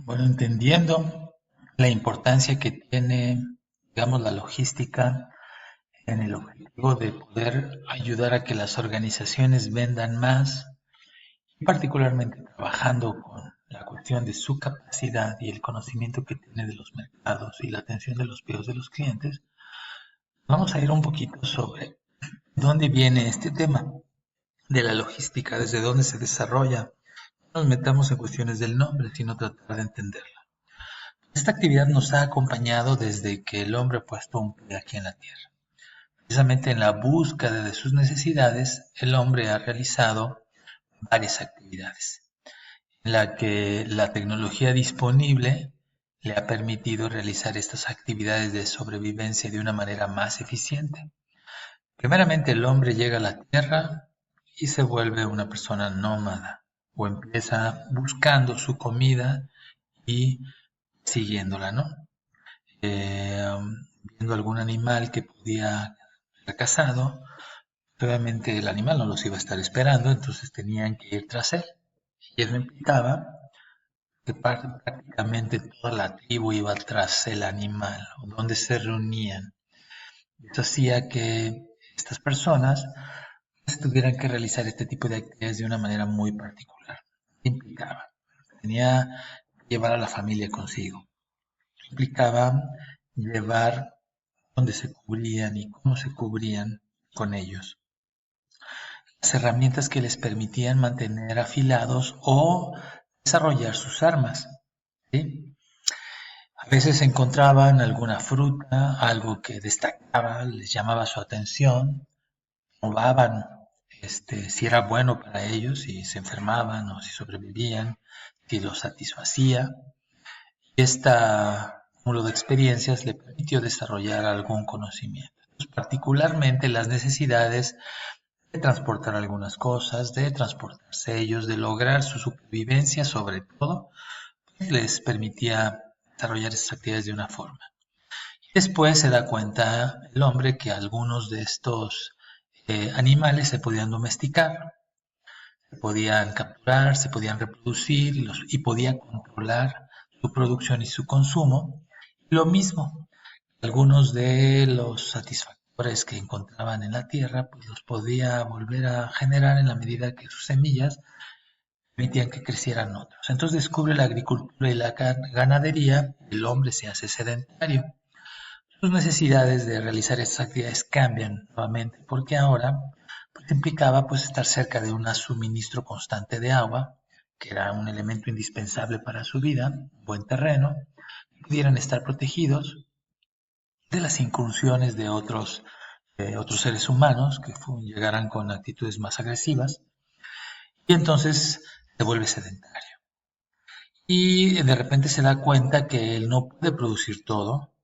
Bueno, entendiendo la importancia que tiene, digamos, la logística en el objetivo de poder ayudar a que las organizaciones vendan más, y particularmente trabajando con la cuestión de su capacidad y el conocimiento que tiene de los mercados y la atención de los pedidos de los clientes, vamos a ir un poquito sobre dónde viene este tema de la logística, desde dónde se desarrolla. No nos metamos en cuestiones del nombre, sino tratar de entenderla. Esta actividad nos ha acompañado desde que el hombre ha puesto un pie aquí en la Tierra. Precisamente en la búsqueda de sus necesidades, el hombre ha realizado varias actividades, en la que la tecnología disponible le ha permitido realizar estas actividades de sobrevivencia de una manera más eficiente. Primeramente, el hombre llega a la Tierra y se vuelve una persona nómada, o empieza buscando su comida y siguiéndola, ¿no? Viendo algún animal que podía ser cazado, obviamente el animal no los iba a estar esperando, entonces tenían que ir tras él. Y eso implicaba que prácticamente toda la tribu iba tras el animal, o donde se reunían. Eso hacía que estas personas pues, tuvieran que realizar este tipo de actividades de una manera muy particular. ¿Qué implicaba? Tenía que llevar a la familia consigo. Implicaba llevar dónde se cubrían y cómo se cubrían con ellos. Las herramientas que les permitían mantener afilados o desarrollar sus armas. ¿Sí? A veces encontraban alguna fruta, algo que destacaba, les llamaba su atención, probaban si era bueno para ellos, si se enfermaban o si sobrevivían, si los satisfacía. Y este cúmulo de experiencias le permitió desarrollar algún conocimiento. Particularmente las necesidades de transportar algunas cosas, de transportarse ellos, de lograr su supervivencia sobre todo, pues les permitía desarrollar esas actividades de una forma. Y después se da cuenta el hombre que algunos de estos animales se podían domesticar, se podían capturar, se podían reproducir y podía controlar su producción y su consumo. Lo mismo, algunos de los satisfactores que encontraban en la tierra, pues los podía volver a generar en la medida que sus semillas permitían que crecieran otros. Entonces descubre la agricultura y la ganadería, el hombre se hace sedentario. Sus necesidades de realizar estas actividades cambian nuevamente porque ahora pues, implicaba pues, estar cerca de un suministro constante de agua, que era un elemento indispensable para su vida, un buen terreno, pudieran estar protegidos de las incursiones de otros seres humanos que llegaran con actitudes más agresivas y entonces se vuelve sedentario. Y de repente se da cuenta que él no puede producir todo,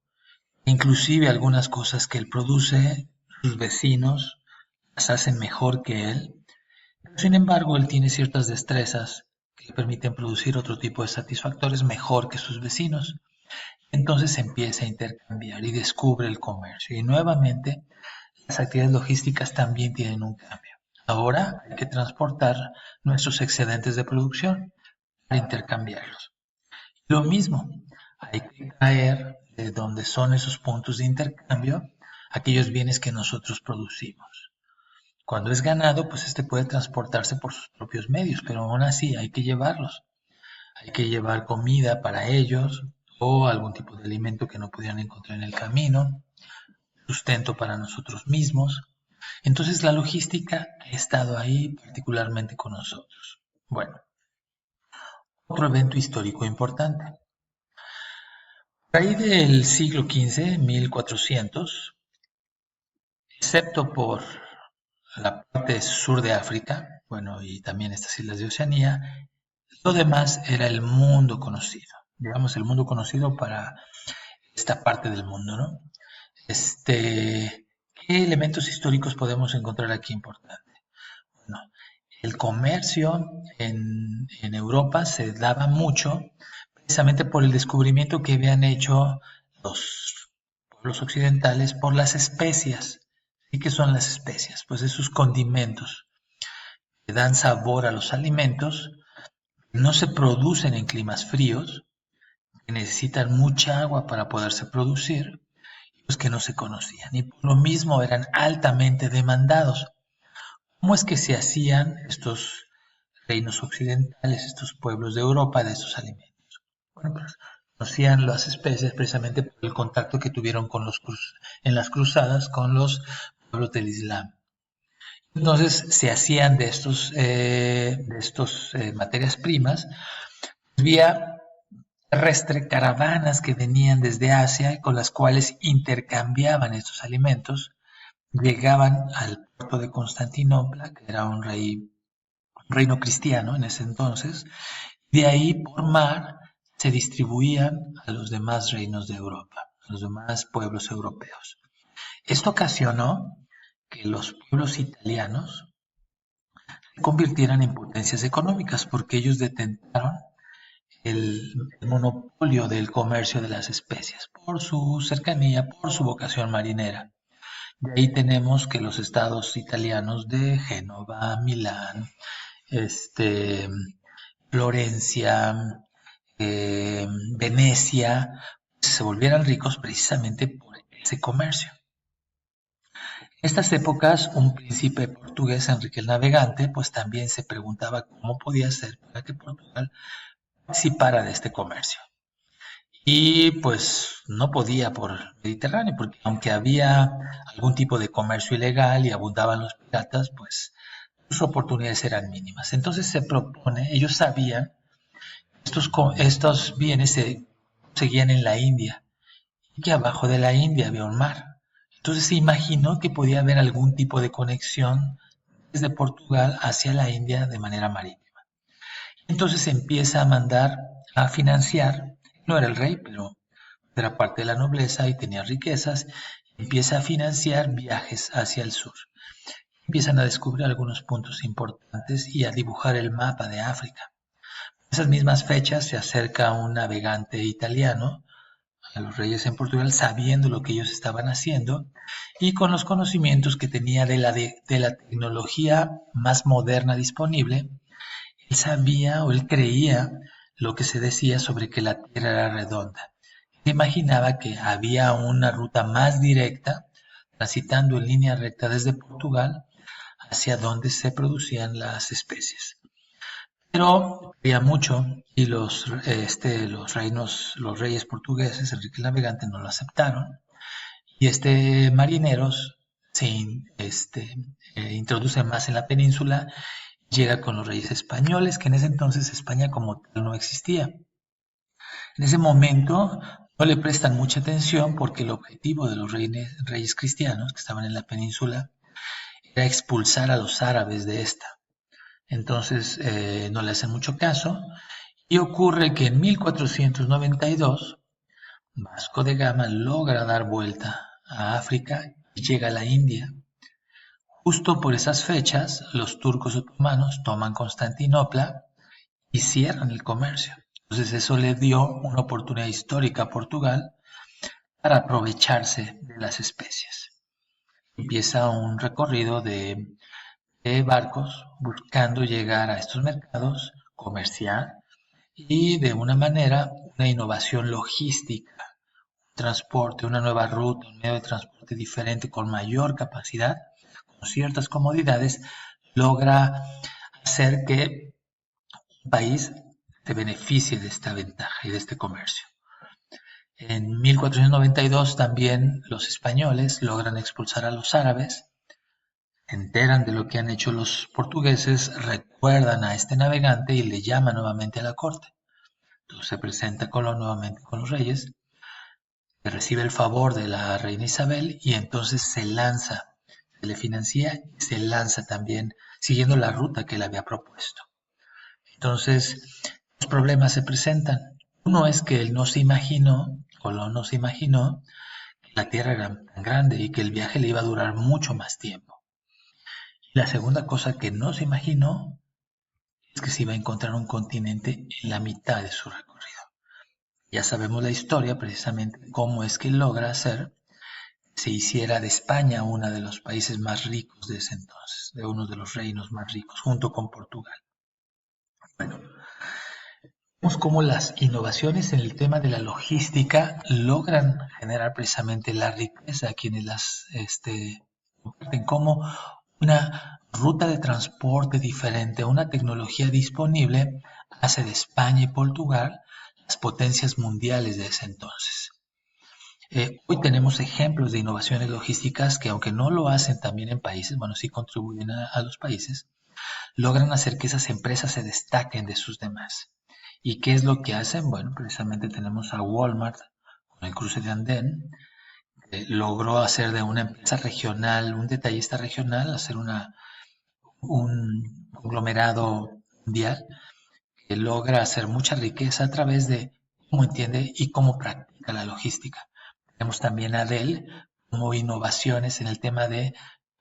inclusive algunas cosas que él produce, sus vecinos las hacen mejor que él. Sin embargo, él tiene ciertas destrezas que le permiten producir otro tipo de satisfactores mejor que sus vecinos. Entonces empieza a intercambiar y descubre el comercio. Y nuevamente, las actividades logísticas también tienen un cambio. Ahora hay que transportar nuestros excedentes de producción para intercambiarlos. Lo mismo, hay que traer de donde son esos puntos de intercambio aquellos bienes que nosotros producimos. Cuando es ganado, pues este puede transportarse por sus propios medios, pero aún así hay que llevarlos. Hay que llevar comida para ellos o algún tipo de alimento que no pudieran encontrar en el camino, sustento para nosotros mismos. Entonces la logística ha estado ahí particularmente con nosotros. Bueno, otro evento histórico importante. Por ahí del siglo XV, 1400, excepto por la parte sur de África, bueno, y también estas islas de Oceanía, lo demás era el mundo conocido, digamos el mundo conocido para esta parte del mundo, ¿no? ¿Qué elementos históricos podemos encontrar aquí importantes? Bueno, el comercio en Europa se daba mucho precisamente por el descubrimiento que habían hecho los pueblos occidentales por las especias. ¿Y qué son las especias? Pues esos condimentos que dan sabor a los alimentos, no se producen en climas fríos que necesitan mucha agua para poderse producir, pues que no se conocían y por lo mismo eran altamente demandados. ¿Cómo es que se hacían estos reinos occidentales, estos pueblos de Europa de estos alimentos? Bueno, pues conocían las especies precisamente por el contacto que tuvieron con en las cruzadas con los pueblos del Islam. Entonces se hacían de estos materias primas vía terrestre caravanas que venían desde Asia con las cuales intercambiaban estos alimentos, llegaban al puerto de Constantinopla, que era un reino cristiano en ese entonces, de ahí por mar se distribuían a los demás reinos de Europa, a los demás pueblos europeos. Esto ocasionó que los pueblos italianos se convirtieran en potencias económicas porque ellos detentaron el monopolio del comercio de las especias por su cercanía, por su vocación marinera. De ahí tenemos que los estados italianos de Génova, Milán, Florencia, Venecia, se volvieran ricos precisamente por ese comercio. En estas épocas, un príncipe portugués, Enrique el Navegante, pues también se preguntaba cómo podía ser para que Portugal participara de este comercio. Y pues no podía por el Mediterráneo, porque aunque había algún tipo de comercio ilegal y abundaban los piratas, pues sus oportunidades eran mínimas. Entonces se propone, ellos sabían estos bienes se conseguían en la India y que abajo de la India había un mar. Entonces se imaginó que podía haber algún tipo de conexión desde Portugal hacia la India de manera marítima. Entonces se empieza a mandar a financiar, no era el rey, pero era parte de la nobleza y tenía riquezas, empieza a financiar viajes hacia el sur. Empiezan a descubrir algunos puntos importantes y a dibujar el mapa de África. En esas mismas fechas se acerca un navegante italiano a los reyes en Portugal sabiendo lo que ellos estaban haciendo y con los conocimientos que tenía de la tecnología más moderna disponible, él sabía o él creía lo que se decía sobre que la Tierra era redonda. Se imaginaba que había una ruta más directa, transitando en línea recta desde Portugal hacia donde se producían las especies. Pero había mucho y los reyes portugueses, Enrique el Navegante, no lo aceptaron. Y marineros se introduce más en la península, llega con los reyes españoles, que en ese entonces España como tal no existía. En ese momento no le prestan mucha atención porque el objetivo de los reyes cristianos que estaban en la península era expulsar a los árabes de esta. Entonces no le hacen mucho caso y ocurre que en 1492 Vasco de Gama logra dar vuelta a África y llega a la India. Justo por esas fechas, los turcos otomanos toman Constantinopla y cierran el comercio. Entonces eso le dio una oportunidad histórica a Portugal para aprovecharse de las especies. Empieza un recorrido de barcos buscando llegar a estos mercados, comerciar y de una manera una innovación logística, transporte, una nueva ruta, un medio de transporte diferente con mayor capacidad, con ciertas comodidades, logra hacer que un país se beneficie de esta ventaja y de este comercio. En 1492 también los españoles logran expulsar a los árabes, se enteran de lo que han hecho los portugueses, recuerdan a este navegante y le llaman nuevamente a la corte. Entonces se presenta Colón nuevamente con los reyes, recibe el favor de la reina Isabel y entonces se lanza, se le financia y se lanza también siguiendo la ruta que él había propuesto. Entonces, los problemas se presentan. Uno es que él no se imaginó, Colón no se imaginó, que la Tierra era tan grande y que el viaje le iba a durar mucho más tiempo. Y la segunda cosa que no se imaginó es que se iba a encontrar un continente en la mitad de su recorrido. Ya sabemos la historia, precisamente cómo es que logra hacer que se hiciera de España uno de los países más ricos de ese entonces, de uno de los reinos más ricos, junto con Portugal. Bueno, Vemos cómo las innovaciones en el tema de la logística logran generar precisamente la riqueza a quienes las comparten, como una ruta de transporte diferente, una tecnología disponible, hace de España y Portugal las potencias mundiales de ese entonces. Hoy tenemos ejemplos de innovaciones logísticas que, aunque no lo hacen también en países, bueno, sí contribuyen a los países, logran hacer que esas empresas se destaquen de sus demás. ¿Y qué es lo que hacen? Bueno, precisamente tenemos a Walmart con el cruce de andén, que logró hacer de una empresa regional, un detallista regional, hacer un conglomerado mundial que logra hacer mucha riqueza a través de cómo entiende y cómo practica la logística. Tenemos también a Dell como innovaciones en el tema de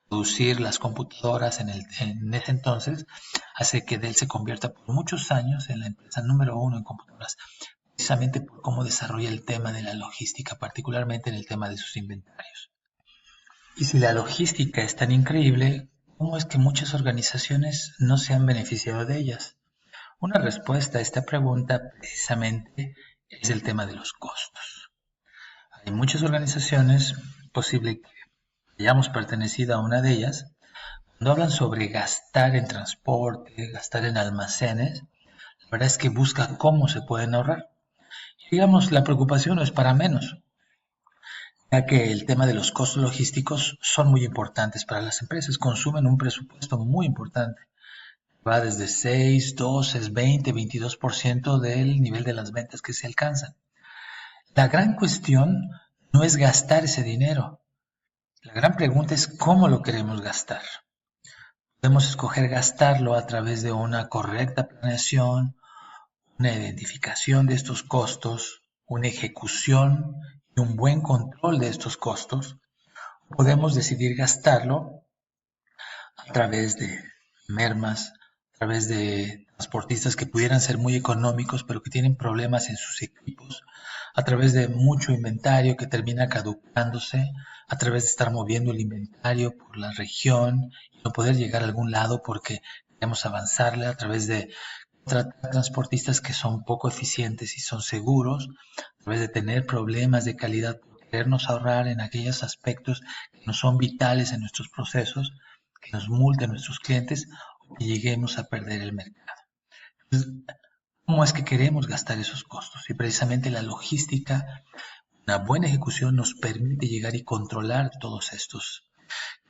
producir las computadoras en ese entonces, hace que Dell se convierta por muchos años en la empresa número uno en computadoras, precisamente por cómo desarrolla el tema de la logística, particularmente en el tema de sus inventarios. Y si la logística es tan increíble, ¿cómo es que muchas organizaciones no se han beneficiado de ellas? Una respuesta a esta pregunta precisamente es el tema de los costos. Hay muchas organizaciones, posible que hayamos pertenecido a una de ellas, cuando hablan sobre gastar en transporte, gastar en almacenes, la verdad es que buscan cómo se pueden ahorrar. Y digamos, la preocupación no es para menos, ya que el tema de los costos logísticos son muy importantes para las empresas, consumen un presupuesto muy importante. Va desde 6, 12, 20, 22% del nivel de las ventas que se alcanzan. La gran cuestión no es gastar ese dinero. La gran pregunta es cómo lo queremos gastar. Podemos escoger gastarlo a través de una correcta planeación, una identificación de estos costos, una ejecución y un buen control de estos costos. Podemos decidir gastarlo a través de mermas, a través de transportistas que pudieran ser muy económicos, pero que tienen problemas en sus equipos, a través de mucho inventario que termina caducándose, a través de estar moviendo el inventario por la región y no poder llegar a algún lado porque queremos avanzarle, a través de tratar transportistas que son poco eficientes y son seguros, a través de tener problemas de calidad por querernos ahorrar en aquellos aspectos que no son vitales en nuestros procesos, que nos multen nuestros clientes o que lleguemos a perder el mercado. Entonces, ¿cómo es que queremos gastar esos costos? Y precisamente la logística, una buena ejecución nos permite llegar y controlar todos estos.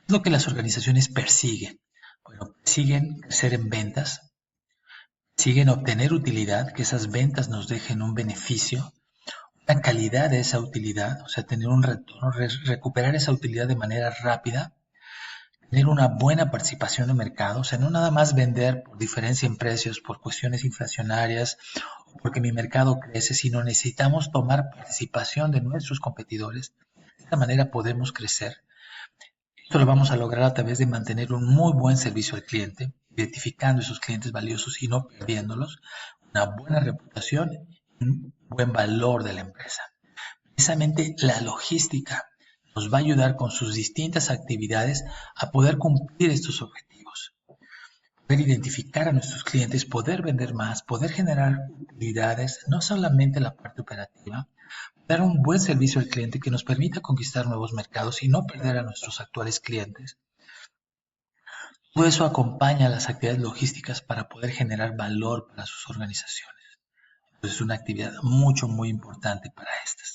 Es lo que las organizaciones persiguen. Bueno, persiguen crecer en ventas, siguen obtener utilidad, que esas ventas nos dejen un beneficio, una calidad de esa utilidad, o sea, tener un retorno, recuperar esa utilidad de manera rápida, tener una buena participación de mercado, o sea, no nada más vender por diferencia en precios, por cuestiones inflacionarias, o porque mi mercado crece, sino necesitamos tomar participación de nuestros competidores. De esta manera podemos crecer. Esto lo vamos a lograr a través de mantener un muy buen servicio al cliente, identificando esos clientes valiosos y no perdiéndolos, una buena reputación y un buen valor de la empresa. Precisamente la logística nos va a ayudar con sus distintas actividades a poder cumplir estos objetivos, poder identificar a nuestros clientes, poder vender más, poder generar utilidades, no solamente la parte operativa, dar un buen servicio al cliente que nos permita conquistar nuevos mercados y no perder a nuestros actuales clientes. Todo eso acompaña a las actividades logísticas para poder generar valor para sus organizaciones. Entonces es una actividad muy importante para estas.